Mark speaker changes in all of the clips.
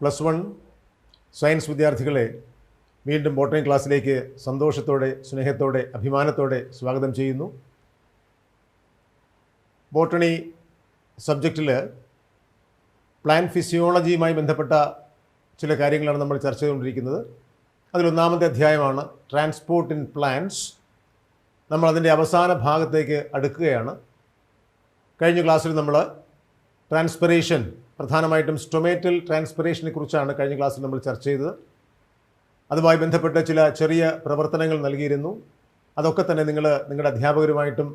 Speaker 1: +1 science വിദ്യാർത്ഥികളെ വീണ്ടും botany ക്ലാസ്സിലേക്ക് സന്തോഷത്തോടെ, സ്നേഹത്തോടെ, അഭിമാനത്തോടെ സ്വാഗതം ചെയ്യുന്നു. ബോട്ടണി സബ്ജക്റ്റിൽ പ്ലാന്റ് ഫിസിയോളജിയുമായി ബന്ധപ്പെട്ട ചില കാര്യങ്ങളാണ് നമ്മൾ ചർച്ച ചെയ്തുകൊണ്ടിരിക്കുന്നത്. അതിലൊന്നാമത്തെ അധ്യായമാണ് ട്രാൻസ്പോർട്ട് ഇൻ പ്ലാന്റ്സ്. നമ്മൾ അതിൻ്റെ അവസാന ഭാഗത്തേക്ക് അടുക്കുകയാണ്. കഴിഞ്ഞ ക്ലാസ്സിൽ നമ്മൾ ട്രാൻസ്പിറേഷൻ, പ്രധാനമായിട്ടും സ്റ്റൊമേറ്റൽ ട്രാൻസ്പിറേഷനെ കുറിച്ചാണ് കഴിഞ്ഞ ക്ലാസ്സിൽ നമ്മൾ ചർച്ച ചെയ്തത്. അതുമായി ബന്ധപ്പെട്ട ചില ചെറിയ പ്രവർത്തനങ്ങൾ നൽകിയിരുന്നു. അതൊക്കെ തന്നെ നിങ്ങൾ നിങ്ങളുടെ അധ്യാപകരുമായിട്ടും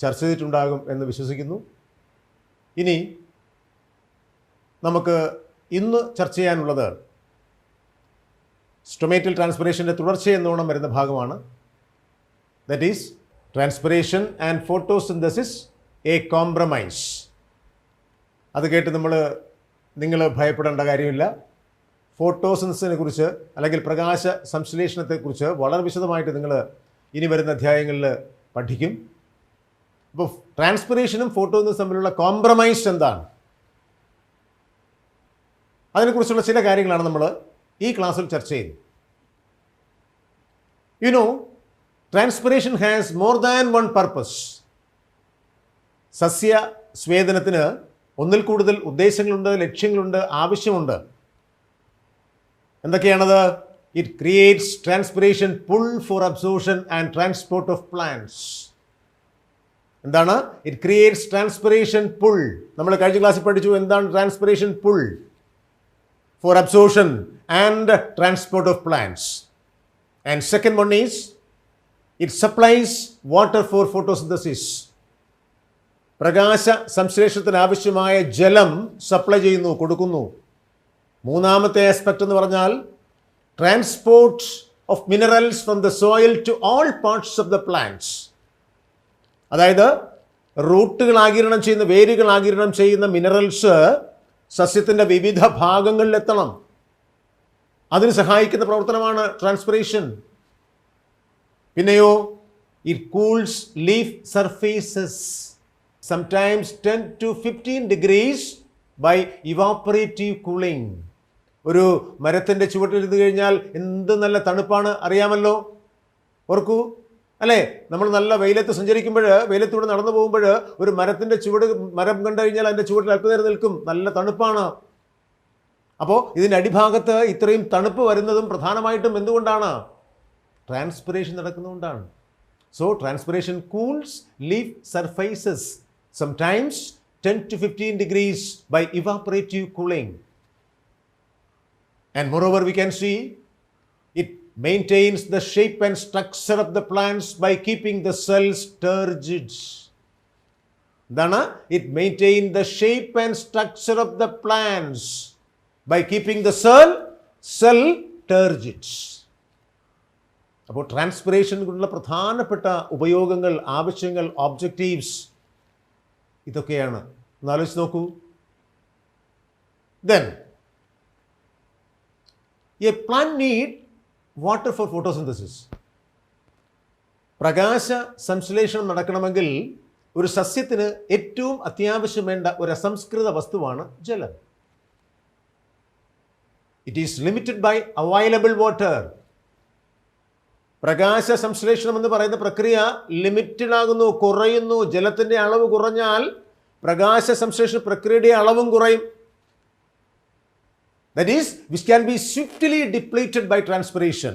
Speaker 1: ചർച്ച ചെയ്തിട്ടുണ്ടാകും എന്ന് വിശ്വസിക്കുന്നു. ഇനി നമുക്ക് ഇന്ന് ചർച്ച ചെയ്യാനുള്ളത് സ്റ്റൊമേറ്റൽ ട്രാൻസ്പിറേഷൻ്റെ തുടർച്ചയെന്നോണം വരുന്ന ഭാഗമാണ്. That is transpiration and photosynthesis A compromise. അത് കേട്ട് നിങ്ങൾ ഭയപ്പെടേണ്ട കാര്യമില്ല. ഫോട്ടോസിന്തസിനെ കുറിച്ച് അല്ലെങ്കിൽ പ്രകാശ സംശ്ലേഷണത്തെക്കുറിച്ച് വളരെ വിശദമായിട്ട് നിങ്ങൾ ഇനി വരുന്ന അധ്യായങ്ങളിൽ പഠിക്കും. അപ്പോൾ ട്രാൻസ്പിറേഷനും ഫോട്ടോസിന്തസിസും തമ്മിലുള്ള കോംപ്രമൈസ് എന്താണ്, അതിനെക്കുറിച്ചുള്ള ചില കാര്യങ്ങളാണ് നമ്മൾ ഈ ക്ലാസ്സിൽ ചർച്ച ചെയ്യുന്നത്. You know, transpiration has more than one purpose. സസ്യ സ്വേദനത്തിന് ഒന്നിൽ കൂടുതൽ ഉദ്ദേശങ്ങളുണ്ട്, ലക്ഷ്യങ്ങളുണ്ട്, ആവശ്യമുണ്ട്. എന്തൊക്കെയാണത്? It creates transpiration pull for absorption and transport of plants. എന്താണ്? It creates transpiration pull. നമ്മൾ കഴിഞ്ഞ ക്ലാസ്സിൽ പഠിച്ചു എന്താണ് transpiration pull. For absorption and transport of plants. And second one is it supplies water for photosynthesis. പ്രകാശ സംശ്ലേഷണത്തിന് ആവശ്യമായ ജലം സപ്ലൈ ചെയ്യുന്നു, കൊടുക്കുന്നു. മൂന്നാമത്തെ ആസ്പെക്റ്റ് എന്ന് പറഞ്ഞാൽ transport of minerals from the soil to all parts of the plants. അതായത് റൂട്ടുകൾ ആഗിരണം ചെയ്യുന്ന, വേരുകൾ ആഗിരണം ചെയ്യുന്ന മിനറൽസ് സസ്യത്തിൻ്റെ വിവിധ ഭാഗങ്ങളിലെത്തണം. അതിന് സഹായിക്കുന്ന പ്രവർത്തനമാണ് ട്രാൻസ്പിറേഷൻ. പിന്നെയോ it cools leaf surfaces sometimes 10 to 15 degrees by evaporative cooling. ഒരു മരത്തിൻ്റെ ചുവട്ടിലിരുന്ന് കഴിഞ്ഞാൽ എന്ത് നല്ല തണുപ്പാണ് അറിയാമല്ലോ. ഓർക്കൂ അല്ലേ, നമ്മൾ നല്ല വെയിലത്ത് സഞ്ചരിക്കുമ്പോൾ, വെയിലത്തൂടെ നടന്നു പോകുമ്പോൾ ഒരു മരത്തിൻ്റെ മരം കണ്ടു കഴിഞ്ഞാൽ അതിൻ്റെ ചുവട്ടിൽ അല്പനേരം നിൽക്കും, നല്ല തണുപ്പാണ്. അപ്പോൾ ഇതിൻ്റെ അടിഭാഗത്ത് ഇത്രയും തണുപ്പ് വരുന്നതും പ്രധാനമായിട്ടും എന്തുകൊണ്ടാണ്? ട്രാൻസ്പിറേഷൻ നടക്കുന്നതുകൊണ്ടാണ്. So transpiration cools leaf surfaces sometimes 10 to 15 degrees by evaporative cooling. And moreover, we can see it maintains the shape and structure of the plants by keeping the cells turgid. Dana, it maintains the shape and structure of the plants by keeping the cell turgid. അപ്പോൾ ട്രാൻസ്പിറേഷനുള്ള പ്രധാനപ്പെട്ട ഉപയോഗങ്ങൾ, ആവശ്യങ്ങൾ, objectives ഇതൊക്കെയാണ്. ഒന്ന് ആലോചിച്ച് നോക്കൂ. Then a plant need water for photosynthesis. പ്രകാശ സംശ്ലേഷണം നടക്കണമെങ്കിൽ ഒരു സസ്യത്തിന് ഏറ്റവും അത്യാവശ്യം വേണ്ട ഒരു അസംസ്കൃത വസ്തുവാണ് ജലം. It is limited by available water. പ്രകാശ സംശ്ലേഷണം എന്ന് പറയുന്ന പ്രക്രിയ ലിമിറ്റഡ് ആകുന്നു, കുറയുന്നു. ജലത്തിൻ്റെ അളവ് കുറഞ്ഞാൽ പ്രകാശ സംശ്ലേഷണ പ്രക്രിയയുടെ അളവും കുറയും. That is which can be swiftly depleted by transpiration.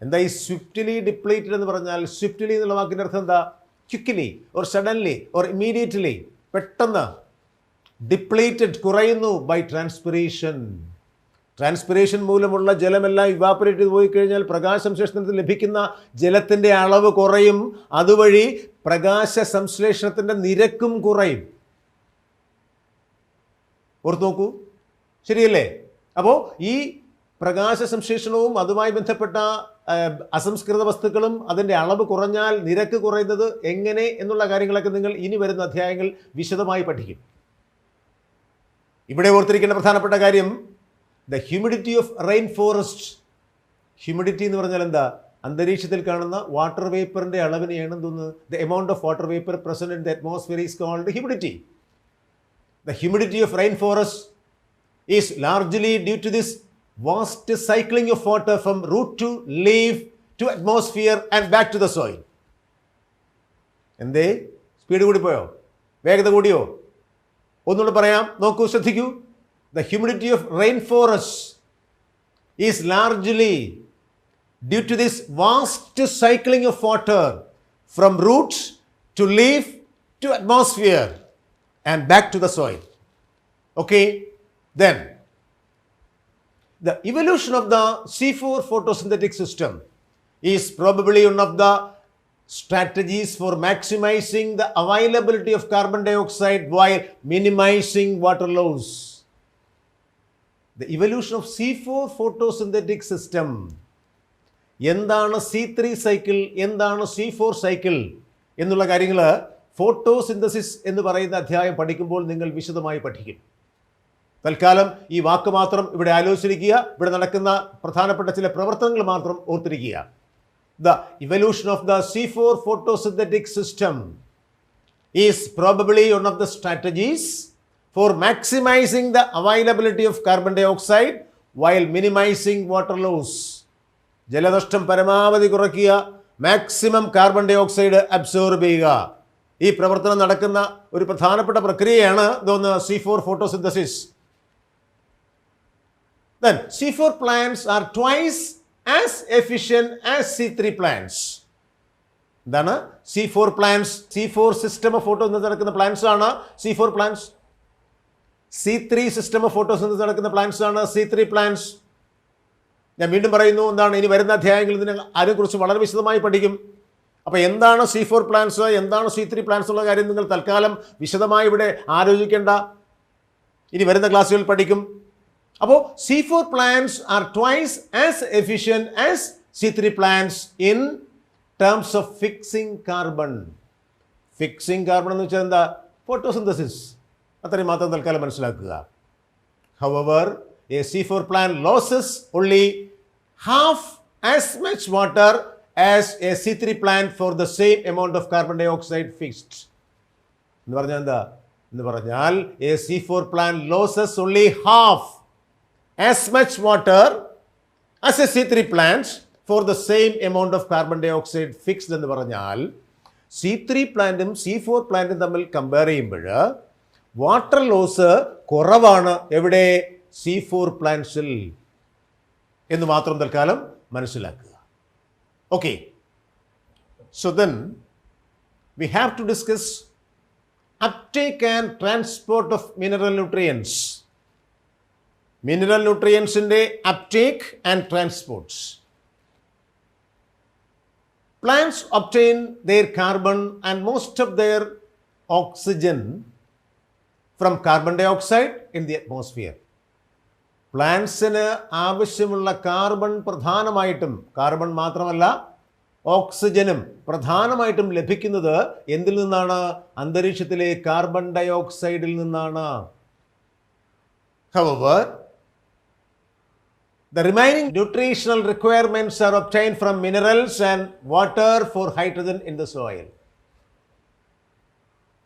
Speaker 1: എന്താ ഈ സ്വിഫ്റ്റ്ലി ഡിപ്ലീറ്റഡ് എന്ന് പറഞ്ഞാൽ? സ്വിഫ്റ്റ്ലി എന്നുള്ള വാക്കിൻ്റെ അർത്ഥം എന്താ? Quickly or suddenly or immediately, പെട്ടെന്ന്. ഡിപ്ലീറ്റഡ്, കുറയുന്നു ബൈ ട്രാൻസ്പിറേഷൻ. ട്രാൻസ്പിറേഷൻ മൂലമുള്ള ജലമെല്ലാം ഇവാപ്പറേറ്റ് ചെയ്ത് പോയി കഴിഞ്ഞാൽ പ്രകാശ സംശ്ലേഷണത്തിൽ ലഭിക്കുന്ന ജലത്തിൻ്റെ അളവ് കുറയും. അതുവഴി പ്രകാശ സംശ്ലേഷണത്തിൻ്റെ നിരക്കും കുറയും. ഓർത്ത് നോക്കൂ, ശരിയല്ലേ? അപ്പോൾ ഈ പ്രകാശ സംശ്ലേഷണവും അതുമായി ബന്ധപ്പെട്ട അസംസ്കൃത വസ്തുക്കളും അതിൻ്റെ അളവ് കുറഞ്ഞാൽ നിരക്ക് കുറയുന്നത് എങ്ങനെ എന്നുള്ള കാര്യങ്ങളൊക്കെ നിങ്ങൾ ഇനി വരുന്ന അധ്യായങ്ങൾ വിശദമായി പഠിക്കും. ഇവിടെ ഓർത്തിരിക്കേണ്ട പ്രധാനപ്പെട്ട കാര്യം the humidity of rain forest. Humidity എന്ന് പറഞ്ഞാൽ എന്താ? അന്തരീക്ഷത്തിൽ കാണുന്ന വാട്ടർ വേപ്പറിൻ്റെ അളവിനെയാണ് തോന്നുന്നത്. The amount of water vapour present in the atmosphere is called humidity. The humidity of rainforest is largely due to this vast cycling of water from root to leaf to atmosphere and back to the soil. എന്തേ speed കൂടിപ്പോയോ, വേഗത കൂടിയോ? ഒന്നുകൂടെ പറയാം, നോക്കൂ, ശ്രദ്ധിക്കൂ. The humidity of rainforests is largely due to this vast cycling of water from roots to leaf to atmosphere and back to the soil. Okay, then the evolution of the C4 photosynthetic system is probably one of the strategies for maximizing the availability of carbon dioxide while minimizing water loss. The evolution of C4 photosynthetic system. എന്താണ് C3 cycle, എന്താണ് C4 cycle എന്നുള്ള കാര്യങ്ങൾ photosynthesis എന്ന് പറയുന്ന അധ്യായം പഠിക്കുമ്പോൾ നിങ്ങൾ വിശദമായി പഠിക്കും. തൽക്കാലം ഈ വാക്ക് മാത്രം ഇവിടെ ആലോചിച്ചിരിക്കുക, ഇവിടെ നടക്കുന്ന പ്രധാനപ്പെട്ട ചില പ്രവർത്തനങ്ങൾ മാത്രം ഓർത്തിരിക്കുക. The evolution of the C4 photosynthetic system is probably one of the strategies for maximizing the availability of carbon dioxide while minimizing water loss. ജലനഷ്ടം പരമാവധി കുറയ്ക്കുക, maximum carbon dioxide absorb ചെയ്യുക. ഈ പ്രവർത്തനം നടക്കുന്ന ഒരു പ്രധാനപ്പെട്ട പ്രക്രിയയാണ് ഇതൊന്ന് C4 photosynthesis. Then C4 plants are twice as efficient as C3 plants. എന്താണ് C4 plants? C4 system of photosynthesis നടക്കുന്ന പ്ലാന്റ്സ് ആണ് C4 plants. C3 system of photosynthesis നടക്കുന്ന പ്ലാന്റ്സ് ആണ് C3 പ്ലാന്റ്സ്. ഞാൻ വീണ്ടും പറയുന്നു, എന്താണ് ഇനി വരുന്ന അധ്യായങ്ങളിൽ നിങ്ങൾ അതിനെക്കുറിച്ച് വളരെ വിശദമായി പഠിക്കും. അപ്പോൾ എന്താണ് C4 പ്ലാന്റ്സ്, എന്താണ് C3 പ്ലാന്റ്സ് ഉള്ള കാര്യം നിങ്ങൾ തൽക്കാലം വിശദമായി ഇവിടെ ആലോചിക്കേണ്ട, ഇനി വരുന്ന ക്ലാസ്സുകളിൽ പഠിക്കും. അപ്പോൾ C4 plants are twice as efficient as C3 plants in terms of fixing carbon. Fixing carbon എന്ന് വെച്ചാൽ എന്താ? ഫോട്ടോസിന്തസിസ്. അത്രയും മാത്രം തൽക്കാലം മനസ്സിലാക്കുക. However, a C4 plant loses only half as much water as a C3 plant for the same amount of carbon dioxide fixed. എന്ന് പറഞ്ഞാൽ എന്താ? എന്ന് പറഞ്ഞാൽ a C4 plant loses only half as much water as a C3 plant for the same amount of carbon dioxide fixed എന്ന് പറഞ്ഞാൽ C3 പ്ലാന്റും C4 പ്ലാന്റും തമ്മിൽ കമ്പയർ ചെയ്യുമ്പോൾ വാട്ടർ ലോസ് കുറവാണ് എവിടെ? C4 പ്ലാന്റ്സിൽ എന്ന് മാത്രം തൽക്കാലം മനസ്സിലാക്കുക. Okay, so then we have to discuss uptake and transport of mineral nutrients. Mineral ന്യൂട്രിയൻസിൻ്റെ uptake and transports. Plants obtain their carbon and most of their oxygen from carbon dioxide in the atmosphere. പ്ലാന്റ്സിന് ആവശ്യമുള്ള carbon പ്രധാനമായിട്ടും, carbon മാത്രമല്ല ഓക്സിജനും പ്രധാനമായിട്ടും ലഭിക്കുന്നത് എന്തിൽ നിന്നാണ്? അന്തരീക്ഷത്തിലെ കാർബൺ ഡൈ ഓക്സൈഡിൽ നിന്നാണ്. However, the remaining nutritional requirements are obtained from minerals and water for hydrogen in the soil.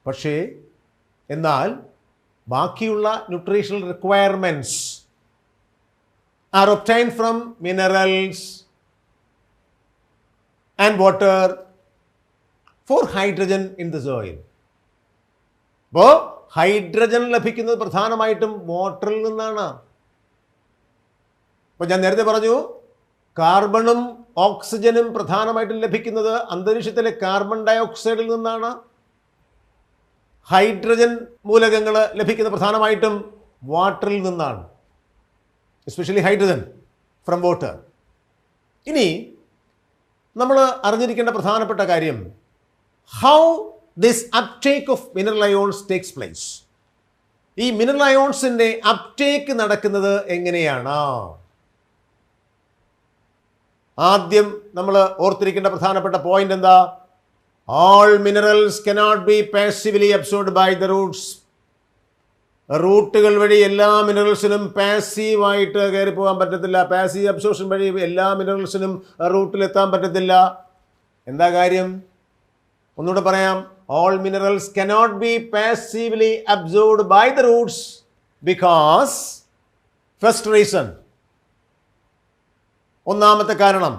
Speaker 1: പക്ഷേ എന്നാൽ ബാക്കിയുള്ള nutritional requirements are obtained from minerals and water for hydrogen in the soil. അപ്പോൾ hydrogen ലഭിക്കുന്നത് പ്രധാനമായിട്ടും വാട്ടറിൽ നിന്നാണ്. അപ്പോൾ ഞാൻ നേരത്തെ പറഞ്ഞു, കാർബണും ഓക്സിജനും പ്രധാനമായിട്ടും ലഭിക്കുന്നത് അന്തരീക്ഷത്തിലെ കാർബൺ ഡൈ ഓക്സൈഡിൽ നിന്നാണ്. ഹൈഡ്രജൻ മൂലകങ്ങൾ ലഭിക്കുന്നത് പ്രധാനമായിട്ടും വാട്ടറിൽ നിന്നാണ്, എസ്പെഷ്യലി ഹൈഡ്രജൻ ഫ്രം വാട്ടർ. ഇനി നമ്മൾ അറിഞ്ഞിരിക്കേണ്ട പ്രധാനപ്പെട്ട കാര്യം, how this uptake of mineral ions takes place. ഈ മിനറൽ അയോൺസിൻ്റെ അപ്ടേക്ക് നടക്കുന്നത് എങ്ങനെയാണ്? ആദ്യം നമ്മൾ ഓർത്തിരിക്കേണ്ട പ്രധാനപ്പെട്ട പോയിന്റ് എന്താ? All minerals cannot be passively absorbed by the roots. റൂട്ടുകൾ വഴി എല്ലാ മിനറൽസിനും പാസീവായിട്ട് കയറി പോകാൻ പറ്റത്തില്ല. പാസീവ് അബ്സോർപ്ഷൻ വഴി എല്ലാ മിനറൽസിനും റൂട്ടിലെത്താൻ പറ്റത്തില്ല. എന്താ കാര്യം? ഒന്നുകൂടെ പറയാം. All minerals cannot be passively absorbed by the roots because first reason, ഒന്നാമത്തെ കാരണം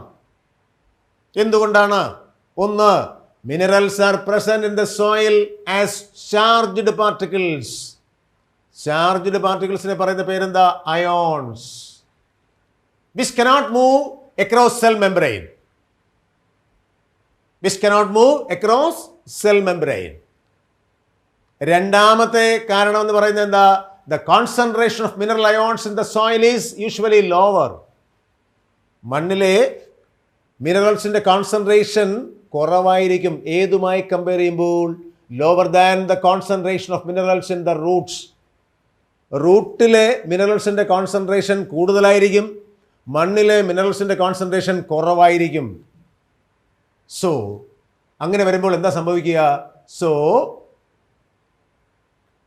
Speaker 1: എന്തുകൊണ്ടാണ്? ഒന്ന്, minerals are present in the soil as charged particles. Charged പാർട്ടിക്കിൾസിനെ പറയുന്ന പേരെന്താ? Ions. Which cannot move across cell membrane. Which cannot move across cell membrane. രണ്ടാമത്തെ കാരണം എന്ന് പറയുന്നത് എന്താ? The concentration of mineral ions in the soil is usually lower. മണ്ണിലെ മിനറൽസിന്റെ കോൺസെൻട്രേഷൻ കുറവായിരിക്കും. ഏതുമായി കമ്പയർ ചെയ്യുമ്പോൾ? Lower than the concentration of minerals in the roots. റൂട്ടിലെ മിനറൽസിന്റെ കോൺസെൻട്രേഷൻ കൂടുതലായിരിക്കും, മണ്ണിലെ മിനറൽസിന്റെ കോൺസെൻട്രേഷൻ കുറവായിരിക്കും. സോ അങ്ങനെ വരുമ്പോൾ എന്താ സംഭവിക്കുക? So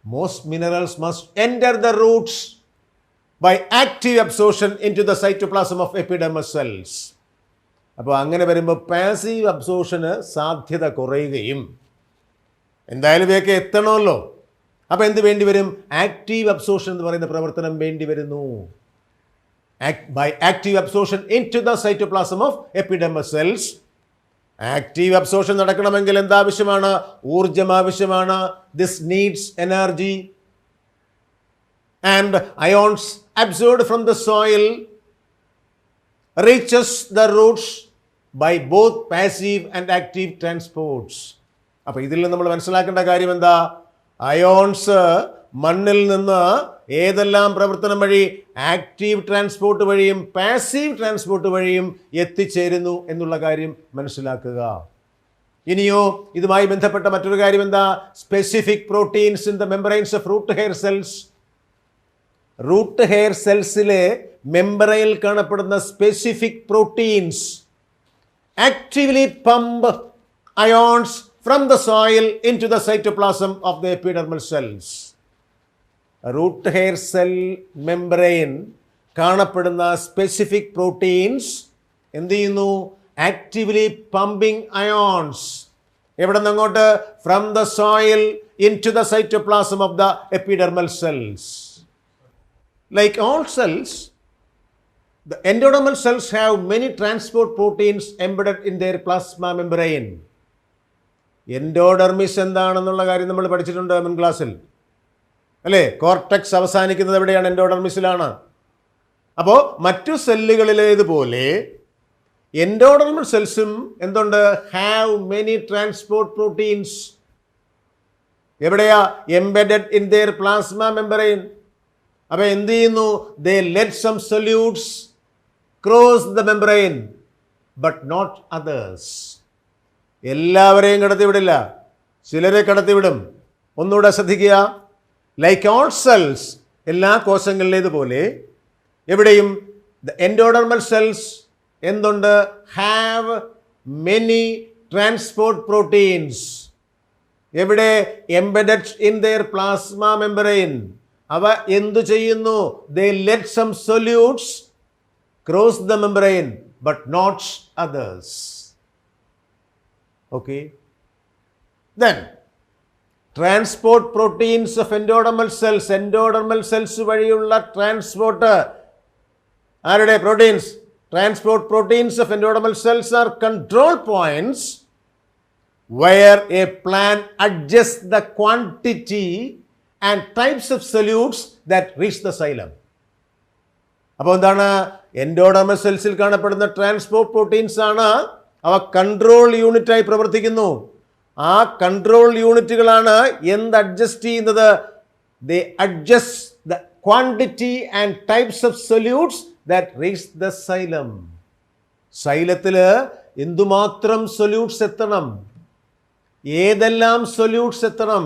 Speaker 1: most minerals must enter the roots by active absorption into the cytoplasm of epidermal cells. അപ്പോൾ അങ്ങനെ വരുമ്പോൾ പാസീവ് അബ്സോർഷന് സാധ്യത കുറയുകയും, എന്തായാലും ഇവയൊക്കെ എത്തണമല്ലോ. അപ്പോൾ എന്ത് വേണ്ടി വരും? ആക്റ്റീവ് അബ്സോർഷൻ എന്ന് പറയുന്ന പ്രവർത്തനം വേണ്ടി വരുന്നു. By active absorption into the cytoplasm of epidermal cells. Active absorption നടക്കണമെങ്കിൽ എന്താവശ്യമാണ്? ഊർജം ആവശ്യമാണ്. This needs energy. And ions absorbed from the soil reaches the roots by both passive and active transports. അപ്പോൾ ഇതിൽ നമ്മൾ മനസ്സിലാക്കേണ്ട കാര്യം എന്താ? അയോൺസ് മണ്ണിൽ നിന്ന് ഏതെല്ലാം പ്രവർത്തനം വഴി? ആക്റ്റീവ് ട്രാൻസ്പോർട്ട് വഴിയും പാസീവ് ട്രാൻസ്പോർട്ട് വഴിയും എത്തിച്ചേരുന്നു എന്നുള്ള കാര്യം മനസ്സിലാക്കുക. ഇനിയോ ഇതുമായി ബന്ധപ്പെട്ട മറ്റൊരു കാര്യം എന്താ? Specific proteins in the membranes of root hair cells. Root hair സെൽസിലെ മെംബ്രെയിനിൽ കാണപ്പെടുന്ന specific proteins actively pump ions from the soil into the cytoplasm of the epidermal cells. Root hair cell membrane കാണപ്പെടുന്ന specific proteins എന്ത് ചെയ്യുന്നു? Actively pumping ions. എവിടെ നിന്ന് അങ്ങോട്ട്? From the soil into the cytoplasm of the epidermal cells. Like all cells, the endodermal cells have many transport proteins embedded in their plasma membrane. എൻഡോഡെർമിസ് എന്താണെന്നുള്ള കാര്യം നമ്മൾ പഠിച്ചിട്ടുണ്ട് മുൻ ക്ലാസ്സിൽ അല്ലേ? കോർട്ടെക്സ് അവസാനിക്കുന്നത് എവിടെയാണ്? എൻഡോഡെർമിസിലാണ്. അപ്പോൾ മറ്റു സെല്ലുകളിലേതുപോലെ എൻഡോഡെർമൽ സെൽസും എന്തുണ്ട്? Have many transport proteins. എവിടെയാ? Embedded in their plasma membrane. അപ്പോൾ എന്ത് ചെയ്യുന്നു? They let some solutes cross the membrane but not others. എല്ലാവരെയും കടത്തിവിടില്ല, ചിലരെ കടത്തിവിടും. ഒന്നുകൂടെ ശ്രദ്ധിക്കുക. ലൈക്ക് ഓൾ സെൽസ്, എല്ലാ കോശങ്ങളിലേതുപോലെ എവിടെയും ദ എൻഡോഡെർമൽ സെൽസ് എന്തുണ്ട്? Have many transport proteins. എവിടെ? Embedded in their plasma membrane. അവ എന്തു ചെയ്യുന്നു? They let some solutes cross the membrane but not others. Okay, then transport proteins of endodermal cells. Endodermal cells വഴിയുള്ള transport ആരുടെ? Proteins. Transport proteins of endodermal cells are control points where a plant adjusts the quantity and types of solutes that reach the xylem. അപ്പോൾ എന്താണ്? Endodermal സെൽസിൽ കാണപ്പെടുന്ന transport proteins ആണ്. അവ control യൂണിറ്റായി പ്രവർത്തിക്കുന്നു. ആ control യൂണിറ്റുകളാണ് എന്ത് അഡ്ജസ്റ്റ് ചെയ്യുന്നത്? They adjust the quantity and types of solutes that reach the xylem. സൈലത്തിൽ എന്തുമാത്രം സൊല്യൂട്ട്സ് എത്തണം, ഏതെല്ലാം സൊല്യൂട്ട്സ് എത്തണം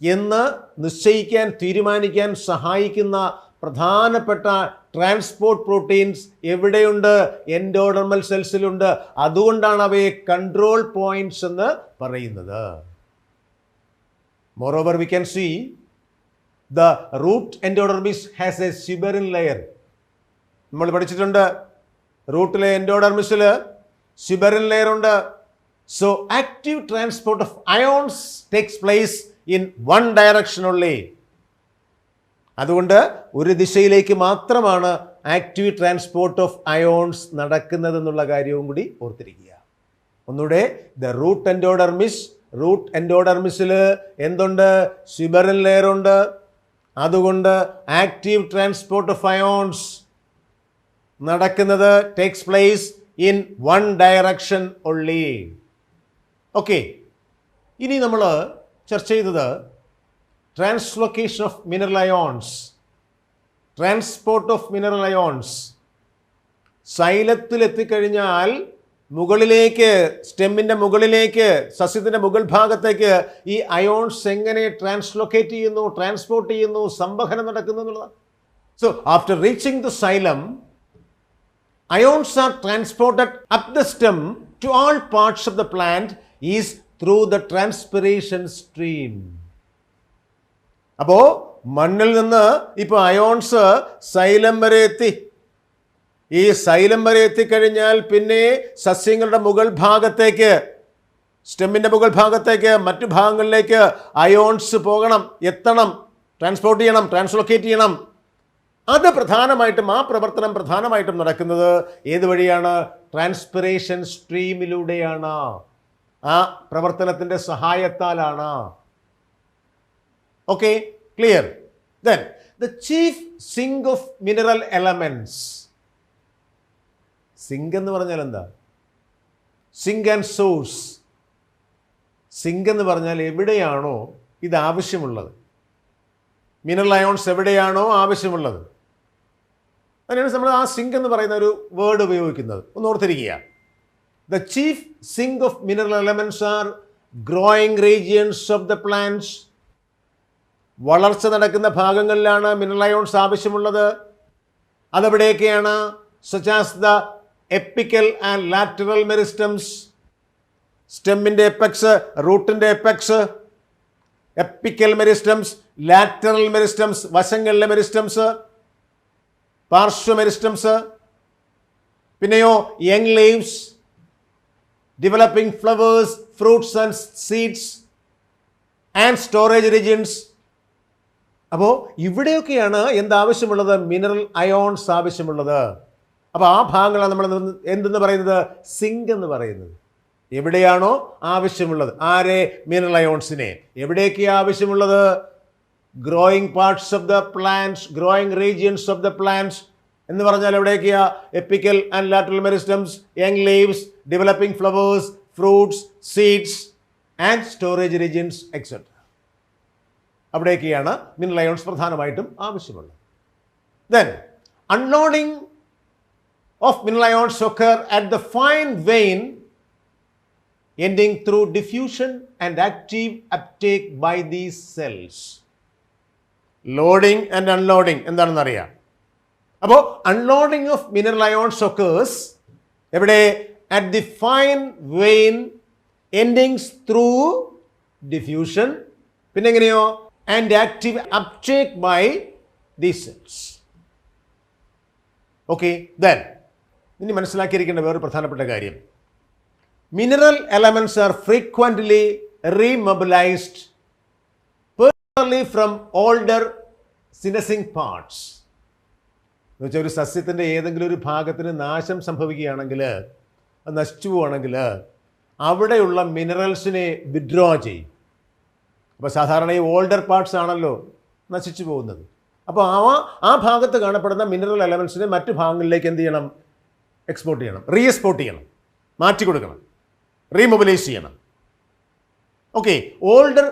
Speaker 1: എന്ന് നിശ്ചയിക്കാൻ തീരുമാനിക്കാൻ സഹായിക്കുന്ന പ്രധാനപ്പെട്ട ട്രാൻസ്പോർട്ട് പ്രോട്ടീൻസ് എവിടെയുണ്ട്? എൻഡോഡെർമൽ സെൽസിലുണ്ട്. അതുകൊണ്ടാണ് അവയെ കൺട്രോൾ പോയിന്റ്സ് എന്ന് പറയുന്നത്. Moreover we can see the root endodermis has a suberin layer. നമ്മൾ പഠിച്ചിട്ടുണ്ട് റൂട്ടിലെ എൻഡോഡെർമിസിൽ സിബെറിൻ ലെയർ ഉണ്ട്. So active transport of ions takes place in one direction only. അതുകൊണ്ട് ഒരു ദിശയിലേക്ക് മാത്രമാണ് ആക്റ്റീവ് ട്രാൻസ്പോർട്ട് ഓഫ് അയോൺസ് നടക്കുന്നതെന്നുള്ള കാര്യവും കൂടി ഓർത്തിരിക്കുക. ഒന്നുകൂടെ, ദ റൂട്ട് എൻഡോഡെർമിസിൽ എന്തുണ്ട്? സിബറിൻ ലെയർ ഉണ്ട്. അതുകൊണ്ട് ആക്റ്റീവ് ട്രാൻസ്പോർട്ട് ഓഫ് അയോൺസ് നടക്കുന്നത് takes place in one direction only. Okay, ഇനി നമ്മൾ ചർച്ച ചെയ്തത് translocation of mineral ions, transport of mineral ions. സൈലത്തിലെത്തിക്കഴിഞ്ഞാൽ മുകളിലേക്ക്, സ്റ്റെമ്മിൻ്റെ മുകളിലേക്ക്, സസ്യത്തിൻ്റെ മുകൾ ഭാഗത്തേക്ക് ഈ അയോൺസ് എങ്ങനെ ട്രാൻസ്ലൊക്കേറ്റ് ചെയ്യുന്നു, ട്രാൻസ്പോർട്ട് ചെയ്യുന്നു, സംവഹനം നടക്കുന്നു എന്നുള്ളതാണ്. So after reaching the xylem, ions are transported up the stem to all parts of the plant is through the transpiration stream. അപ്പോൾ മണ്ണിൽ നിന്ന് ഇപ്പോൾ അയോൺസ് സൈലം വരെ എത്തി. ഈ സൈലം വരെ എത്തിക്കഴിഞ്ഞാൽ പിന്നെ സസ്യങ്ങളുടെ മുകൾ ഭാഗത്തേക്ക്, സ്റ്റെമ്മിൻ്റെ മുകൾ ഭാഗത്തേക്ക്, മറ്റു ഭാഗങ്ങളിലേക്ക് അയോൺസ് പോകണം, എത്തണം, ട്രാൻസ്പോർട്ട് ചെയ്യണം, ട്രാൻസ്ലൊക്കേറ്റ് ചെയ്യണം. അത് പ്രധാനമായിട്ടും, ആ പ്രവർത്തനം പ്രധാനമായിട്ടും നടക്കുന്നത് ഏത് വഴിയാണ്? ട്രാൻസ്പിറേഷൻ സ്ട്രീമിലൂടെയാണ്. ആ പ്രവർത്തനത്തിൻ്റെ സഹായത്താലാണ്. Okay, clear? Then the chief sink of mineral elements. Sink എന്ന് പറഞ്ഞാൽ എന്താ? Zinc and source. സിങ്ക് എന്ന് പറഞ്ഞാൽ എവിടെയാണോ ഇത് ആവശ്യമുള്ളത്, മിനറൽ അയോൺസ് എവിടെയാണോ ആവശ്യമുള്ളത്, അതിനാണ് നമ്മൾ ആ സിങ്ക് എന്ന് പറയുന്ന ഒരു വേർഡ് ഉപയോഗിക്കുന്നത്. ഒന്ന് ഓർത്തിരിക്കുക. The chief sink of mineral elements are growing regions of the plants. വളർച്ച നടക്കുന്ന ഭാഗങ്ങളിലാണ് മിനറൽ അയോൺസ് ആവശ്യമുള്ളത്. അതെവിടെയൊക്കെയാണ്? Such as the apical and lateral meristems. സ്റ്റെമ്മിൻ്റെ എപ്പെക്സ്, റൂട്ടിൻ്റെ apex, apical meristems, lateral meristems, വശങ്ങളിലെ മെരിസ്റ്റംസ്, പാർശ്വ മെരിസ്റ്റംസ്. പിന്നെയോ young leaves, developing flowers, fruits and seeds and storage regions. അപ്പോൾ ഇവിടെയൊക്കെയാണ് എന്താവശ്യമുള്ളത്? മിനറൽ അയോൺസ് ആവശ്യമുള്ളത്. അപ്പോൾ ആ ഭാഗങ്ങളാണ് നമ്മൾ എന്തെന്ന് പറയുന്നത്? സിങ്ക് എന്ന് പറയുന്നത്. എവിടെയാണോ ആവശ്യമുള്ളത്, ആരെ? മിനറൽ അയോൺസിനെ. എവിടെയൊക്കെയാണ് ആവശ്യമുള്ളത്? Growing parts of the plants, growing regions of the plants എന്ന് പറഞ്ഞാൽ എവിടെയൊക്കെയാ? Apical and lateral meristems, young leaves, developing flowers, fruits, seeds and storage regions etcetera. അവിടെയൊക്കെയാണ് മിനറൽ അയോൺസ് പ്രധാനമായിട്ടും ആവശ്യമുള്ളത്. Then unloading of mineral ions occur at the fine vein ending through diffusion and active uptake by these cells. Loading and unloading എന്താണെന്ന് അറിയാം. അപ്പോൾ unloading of mineral ions occurs എവിടെ? At the fine vein endings through diffusion, പിന്നെ എങ്ങനെയോ? And active uptake by these cells. Okay, then ഇനി മനസ്സിലാക്കിയിരിക്കേണ്ട വേറൊരു പ്രധാനപ്പെട്ട കാര്യം, mineral elements are frequently remobilised from older senescing parts. എന്ന് വെച്ചാൽ ഒരു സസ്യത്തിൻ്റെ ഏതെങ്കിലും ഒരു ഭാഗത്തിന് നാശം സംഭവിക്കുകയാണെങ്കിൽ, അത് നശിച്ചു പോവുകയാണെങ്കിൽ, അവിടെയുള്ള മിനറൽസിനെ വിഡ്രോ ചെയ്യും. അപ്പോൾ സാധാരണ ഈ ഓൾഡർ പാർട്സ് ആണല്ലോ നശിച്ചു പോകുന്നത്. അപ്പോൾ ആ ഭാഗത്ത് കാണപ്പെടുന്ന മിനറൽ എലമെൻസിനെ മറ്റു ഭാഗങ്ങളിലേക്ക് എന്ത് ചെയ്യണം? എക്സ്പോർട്ട് ചെയ്യണം, റീഎക്സ്പോർട്ട് ചെയ്യണം, മാറ്റി കൊടുക്കണം, റീമൊബിലൈസ് ചെയ്യണം. Okay, older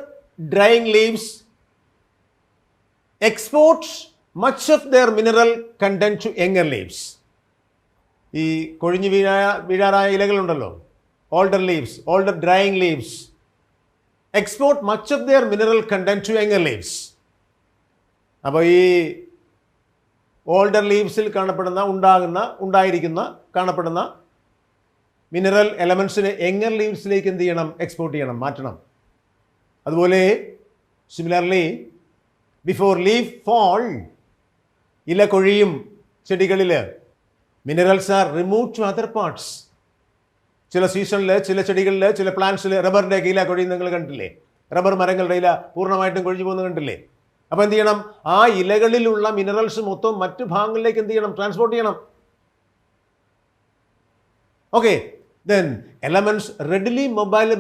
Speaker 1: drying leaves exports much of their mineral content to younger leaves. ഈ കൊഴിഞ്ഞു വീഴാറായ ഇലകളുണ്ടല്ലോ, older leaves, older drying leaves export much of their mineral content to younger leaves. അപ്പോൾ ഈ ഓൾഡർ ലീവ്സിൽ കാണപ്പെടുന്ന മിനറൽ എലമെൻസിനെ യങ്ങർ ലീവ്സിലേക്ക് എന്ത് ചെയ്യണം? എക്സ്പോർട്ട് ചെയ്യണം, മാറ്റണം. അതുപോലെ സിമിലർലി ബിഫോർ ലീഫ് ഫോൾ, ഇല കൊഴിയും ചെടികളിൽ, minerals are remove to other parts. ചില സീസണിൽ, ചില ചെടികളിൽ, ചില പ്ലാന്റ്സിൽ, റബ്ബറിൻ്റെ ഇല കൊഴിയുന്ന നിങ്ങൾ കണ്ടില്ലേ? റബ്ബർ മരങ്ങളുടെ ഇല പൂർണ്ണമായിട്ടും കൊഴിഞ്ഞു പോകുന്നത് കണ്ടില്ലേ? അപ്പോൾ എന്ത് ചെയ്യണം? ആ ഇലകളിലുള്ള മിനറൽസ് മൊത്തം മറ്റു ഭാഗങ്ങളിലേക്ക് എന്ത് ചെയ്യണം? ട്രാൻസ്പോർട്ട് ചെയ്യണം. Okay, then elements readily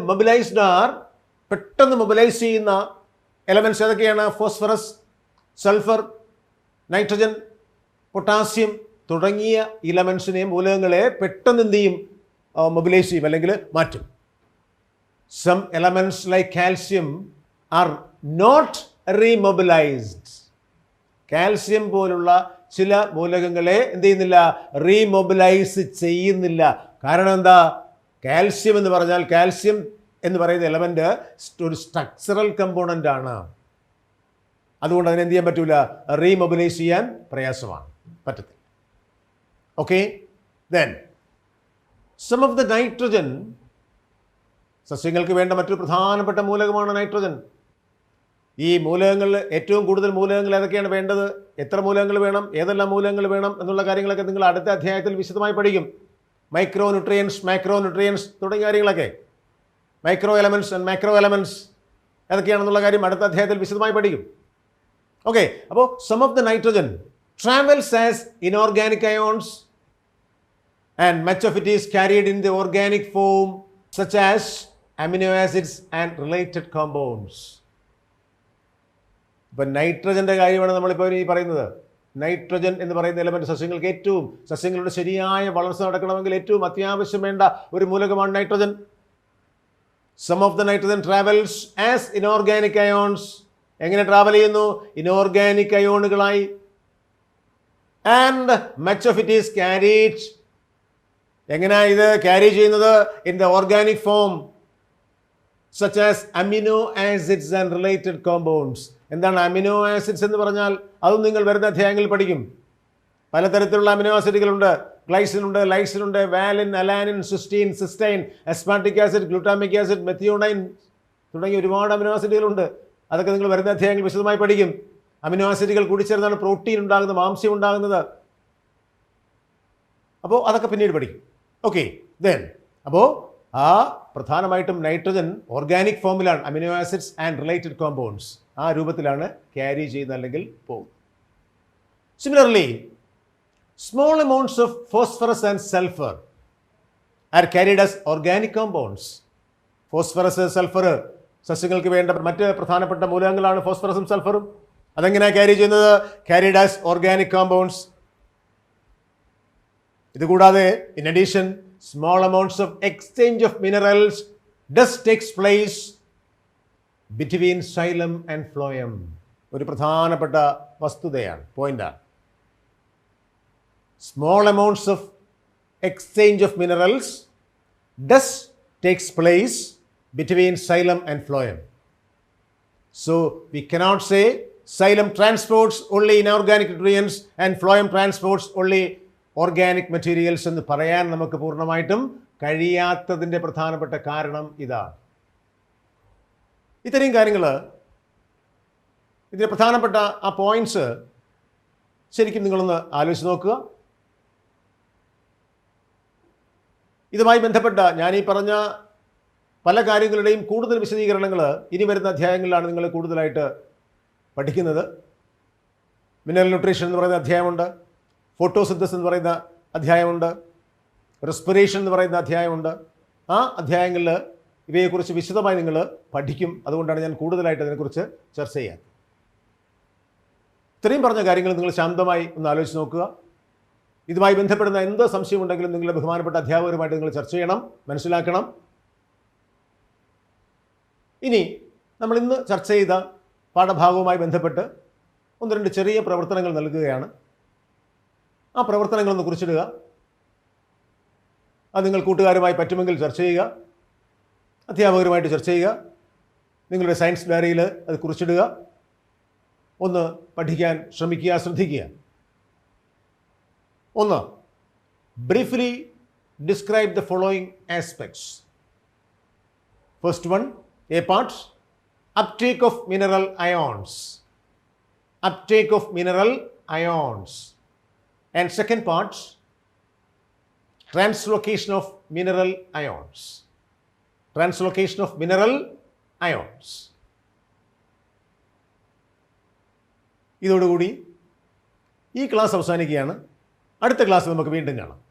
Speaker 1: mobilised are, പെട്ടെന്ന് മൊബിലൈസ് ചെയ്യുന്ന എലമെന്റ്സ് ഏതൊക്കെയാണ്? ഫോസ്ഫറസ്, സൾഫർ, നൈട്രജൻ, പൊട്ടാസ്യം തുടങ്ങിയ ഇലമെന്റ്സിനെ, മൂലകങ്ങളെ പെട്ടെന്ന് എന്ത് ചെയ്യും? മൊബിലൈസ് ചെയ്യും, അല്ലെങ്കിൽ മാറ്റും. Some elements like calcium are not remobilised. Calcium പോലുള്ള ചില മൂലകങ്ങളെ എന്ത് ചെയ്യുന്നില്ല? റീമൊബിലൈസ് ചെയ്യുന്നില്ല. കാരണം എന്താ? കാൽസ്യം എന്ന് പറഞ്ഞാൽ, കാൽസ്യം എന്ന് പറയുന്ന എലമെന്റ് ഒരു സ്ട്രക്ചറൽ കമ്പോണന്റ് ആണ്. അതുകൊണ്ട് അതിനെ എന്ത് ചെയ്യാൻ പറ്റൂല? റീമൊബിലൈസ് ചെയ്യാൻ പ്രയാസമാണ്, പറ്റത്തില്ല. Okay, then some of the nitrogen, സസ്യങ്ങൾക്ക് വേണ്ട മറ്റൊരു പ്രധാനപ്പെട്ട മൂലകമാണ് നൈട്രജൻ. ഈ മൂലകങ്ങളിൽ ഏറ്റവും കൂടുതൽ മൂലകങ്ങൾ ഏതൊക്കെയാണ് വേണ്ടത്? എത്ര മൂലകങ്ങൾ വേണം? ഏതെല്ലാം മൂലകങ്ങൾ വേണം എന്നുള്ള കാര്യങ്ങളൊക്കെ നിങ്ങൾ അടുത്ത അധ്യായത്തിൽ വിശദമായി പഠിക്കും. മൈക്രോ ന്യൂട്രിയൻസ്, മാക്രോ ന്യൂട്രിയൻസ് തുടങ്ങിയ കാര്യങ്ങളൊക്കെ, micro elements and macro elements ഏതൊക്കെയാണെന്നുള്ള കാര്യം അടുത്ത അധ്യായത്തിൽ വിശദമായി പഠിക്കും. ഓക്കെ, അപ്പോൾ some of the nitrogen travels as inorganic ions and much of it is carried in the organic form such as amino acids and related compounds. ഇപ്പം നൈട്രജൻ്റെ കാര്യമാണ് നമ്മളിപ്പോൾ ഈ പറയുന്നത്. നൈട്രജൻ എന്ന് പറയുന്ന എലമെന്റ് സസ്യങ്ങൾക്ക് സസ്യങ്ങളുടെ ശരിയായ വളർച്ച നടക്കണമെങ്കിൽ ഏറ്റവും അത്യാവശ്യം വേണ്ട ഒരു മൂലകമാണ് nitrogen. Some of the nitrogen travels as inorganic ions. എങ്ങനെ ട്രാവൽ ചെയ്യുന്നു? ഇനോർഗാനിക് അയോണുകളായി. And much of it is carried. എങ്ങനെയാണ് ഇത് ക്യാരി ചെയ്യുന്നത്? In the organic form such as amino acids and related compounds. എന്താണ് അമിനോ ആസിഡ്സ് എന്ന് പറഞ്ഞാൽ? അതും നിങ്ങൾ വരുന്ന അധ്യായങ്ങളിൽ പഠിക്കും. പലതരത്തിലുള്ള അമിനോ ആസിഡുകളുണ്ട്. ഗ്ലൈസിനുണ്ട്, ലൈസിനുണ്ട്, valine, alanine, cysteine, cystine, aspartic acid, glutamic acid, methionine തുടങ്ങിയ ഒരുപാട് അമിനോ ആസിഡുകളുണ്ട്. അതൊക്കെ നിങ്ങൾ വരുന്ന അധ്യായങ്ങൾ വിശദമായി പഠിക്കും. അമിനോ ആസിഡുകൾ കൂടിച്ചേർന്നാണ് പ്രോട്ടീൻ ഉണ്ടാകുന്നത്, മാംസ്യം ഉണ്ടാകുന്നത്. അപ്പോൾ അതൊക്കെ പിന്നീട് പഠിക്കും. ഓക്കെ, ദെൻ അപ്പോൾ ആ പ്രധാനമായിട്ടും നൈട്രജൻ ഓർഗാനിക് ഫോമിലാണ്, amino acids and related compounds ആ രൂപത്തിലാണ് ക്യാരി ചെയ്യുന്നത്, അല്ലെങ്കിൽ പോകും. Similarly small amounts of phosphorus and sulphur are carried as organic compounds. Phosphorus, sulphur സസ്യങ്ങൾക്ക് വേണ്ട മറ്റ് പ്രധാനപ്പെട്ട മൂലകങ്ങളാണ് ഫോസ്ഫറസും സൾഫറും. അതെങ്ങനെയാണ് ക്യാരി ചെയ്യുന്നത്? Carried as organic compounds. ഇതുകൂടാതെ in addition small amounts of exchange of minerals does takes place between xylem and phloem. ഒരു പ്രധാനപ്പെട്ട വസ്തുതയാണ്, പോയിന്റാണ്. Small amounts of exchange of minerals does takes place between xylem and phloem. So we cannot say xylem transports only inorganic nutrients and phloem transports only organic materials എന്ന് പറയാൻ നമുക്ക് പൂർണ്ണമായിട്ടും കഴിയാത്തതിൻ്റെ പ്രധാനപ്പെട്ട കാരണം ഇതാണ്. ഇത്രയും കാര്യങ്ങൾ, ഇതിൻ്റെ പ്രധാനപ്പെട്ട ആ പോയിന്റ്സ് ശരിക്കും നിങ്ങളൊന്ന് ആലോചിച്ച് നോക്കുക. ഇതുമായി ബന്ധപ്പെട്ട ഞാൻ ഈ പറഞ്ഞ പല കാര്യങ്ങളുടെയും കൂടുതൽ വിശദീകരണങ്ങൾ ഇനി വരുന്ന അധ്യായങ്ങളിലാണ് നിങ്ങൾ കൂടുതലായിട്ട് പഠിക്കുന്നത്. മിനറൽ ന്യൂട്രീഷൻ എന്ന് പറയുന്ന അധ്യായമുണ്ട്, ഫോട്ടോസിന്തസിസ് എന്ന് പറയുന്ന അധ്യായമുണ്ട്, റെസ്പിറേഷൻ എന്ന് പറയുന്ന അധ്യായമുണ്ട്. ആ അധ്യായങ്ങളിൽ ഇവയെക്കുറിച്ച് വിശദമായി നിങ്ങൾ പഠിക്കും. അതുകൊണ്ടാണ് ഞാൻ കൂടുതലായിട്ട് അതിനെക്കുറിച്ച് ചർച്ച ചെയ്യാൻ. ഇത്രയും പറഞ്ഞ കാര്യങ്ങൾ നിങ്ങൾ ശാന്തമായി ഒന്ന് ആലോചിച്ച് നോക്കുക. ഇതുമായി ബന്ധപ്പെടുന്ന എന്ത് സംശയമുണ്ടെങ്കിലും നിങ്ങളുടെ ബഹുമാനപ്പെട്ട അധ്യാപകരുമായിട്ട് നിങ്ങൾ ചർച്ച ചെയ്യണം, മനസ്സിലാക്കണം. ഇനി നമ്മൾ ഇന്ന് ചർച്ച ചെയ്ത പാഠഭാഗവുമായി ബന്ധപ്പെട്ട് ഒന്ന് രണ്ട് ചെറിയ പ്രവർത്തനങ്ങൾ നൽകുകയാണ്. ആ പ്രവർത്തനങ്ങളൊന്ന് കുറിച്ചിടുക. അത് നിങ്ങൾ കൂട്ടുകാരുമായി പറ്റുമെങ്കിൽ ചർച്ച ചെയ്യുക, അധ്യാപകരുമായിട്ട് ചർച്ച ചെയ്യുക, നിങ്ങളുടെ സയൻസ് ഡയറിയിൽ അത് കുറിച്ചിടുക. ഒന്ന് പഠിക്കാൻ ശ്രമിക്കുക, ശ്രദ്ധിക്കുക. ഒന്ന്, briefly describe the following aspects. First one, A part, uptake of mineral ions. Uptake of mineral ions. And second part, translocation of mineral ions. Translocation of mineral ions. ഇതോടുകൂടി ഈ ക്ലാസ് അവസാനിക്കുകയാണ്. അടുത്ത ക്ലാസ് നമുക്ക് വീണ്ടും കാണാം.